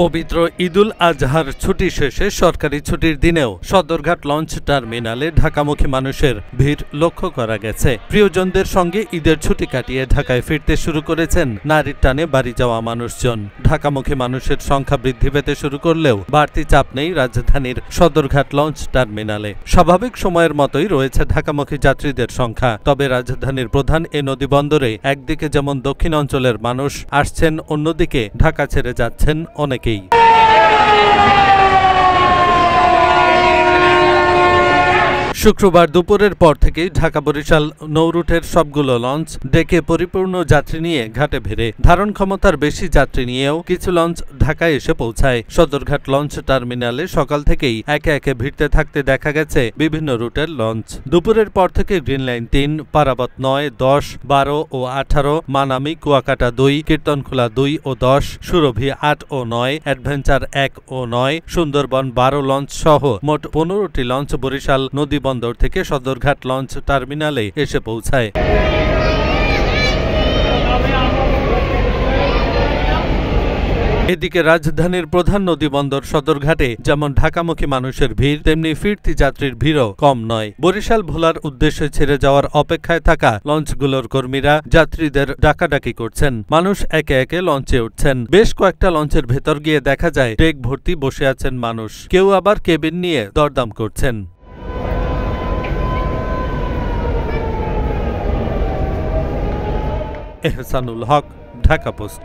পবিত্র ঈদুল আজহার ছুটি শেষে সরকারি ছুটির দিনেও সদরঘাট লঞ্চ টার্মিনালে ঢাকামুখী মানুষের ভিড় লক্ষ্য করা গেছে। প্রিয়জনদের সঙ্গে ঈদের ছুটি কাটিয়ে ঢাকায় ফিরতে শুরু করেছেন নারীর টানে বাড়ি যাওয়া মানুষজন। ঢাকামুখী মানুষের সংখ্যা বৃদ্ধি পেতে শুরু করলেও বাড়তি চাপ নেই রাজধানীর সদরঘাট লঞ্চ টার্মিনালে। স্বাভাবিক সময়ের মতোই রয়েছে ঢাকামুখী যাত্রীদের সংখ্যা। তবে রাজধানীর প্রধান এ নদীবন্দরে একদিকে যেমন দক্ষিণ অঞ্চলের মানুষ আসছেন, অন্যদিকে ঢাকা ছেড়ে যাচ্ছেন অনেকেই। শুক্রবার দুপুরের পর থেকেই ঢাকা বরিশাল নৌরুটের সবগুলো লঞ্চ ডেকে পরিপূর্ণ যাত্রী নিয়ে ঘাটে ভিড়ে। ধারণ ক্ষমতার বেশি যাত্রী নিয়েও কিছু লঞ্চ ঢাকায় এসে পৌঁছায়। সদরঘাট লঞ্চ টার্মিনালে সকাল থেকেই একে একে ভিড়তে থাকতে দেখা গেছে বিভিন্ন রুটের লঞ্চ। দুপুরের পর থেকে গ্রিন লাইন ৩, পারাবত ৯, ১০, ১২ ও ১৮, মানামি, কুয়াকাটা ২, কীর্তনখোলা ২ ও ১০, সুরভি ৮ ও ৯, অ্যাডভেঞ্চার ১ ও ৯, সুন্দরবন ১২ লঞ্চ সহ মোট ১৫টি লঞ্চ বরিশাল নদী বন্দর থেকে সদরঘাট লঞ্চ টার্মিনালে এসে পৌঁছায়। এদিকে রাজধানীর প্রধান নদীবন্দর সদরঘাটে যেমন ঢাকামুখী মানুষের ভিড়, তেমনি ফিরতি যাত্রীর ভিড়ও কম নয়। বরিশাল ভোলার উদ্দেশ্যে ছেড়ে যাওয়ার অপেক্ষায় থাকা লঞ্চগুলোর কর্মীরা যাত্রীদের ডাকাডাকি করছেন। মানুষ একে একে লঞ্চে উঠছেন। বেশ কয়েকটা লঞ্চের ভেতর গিয়ে দেখা যায় ডেক ভর্তি বসে আছেন মানুষ। কেউ আবার কেবিন নিয়ে দরদাম করছেন। এহসানুল হক, ঢাকা পোস্ট।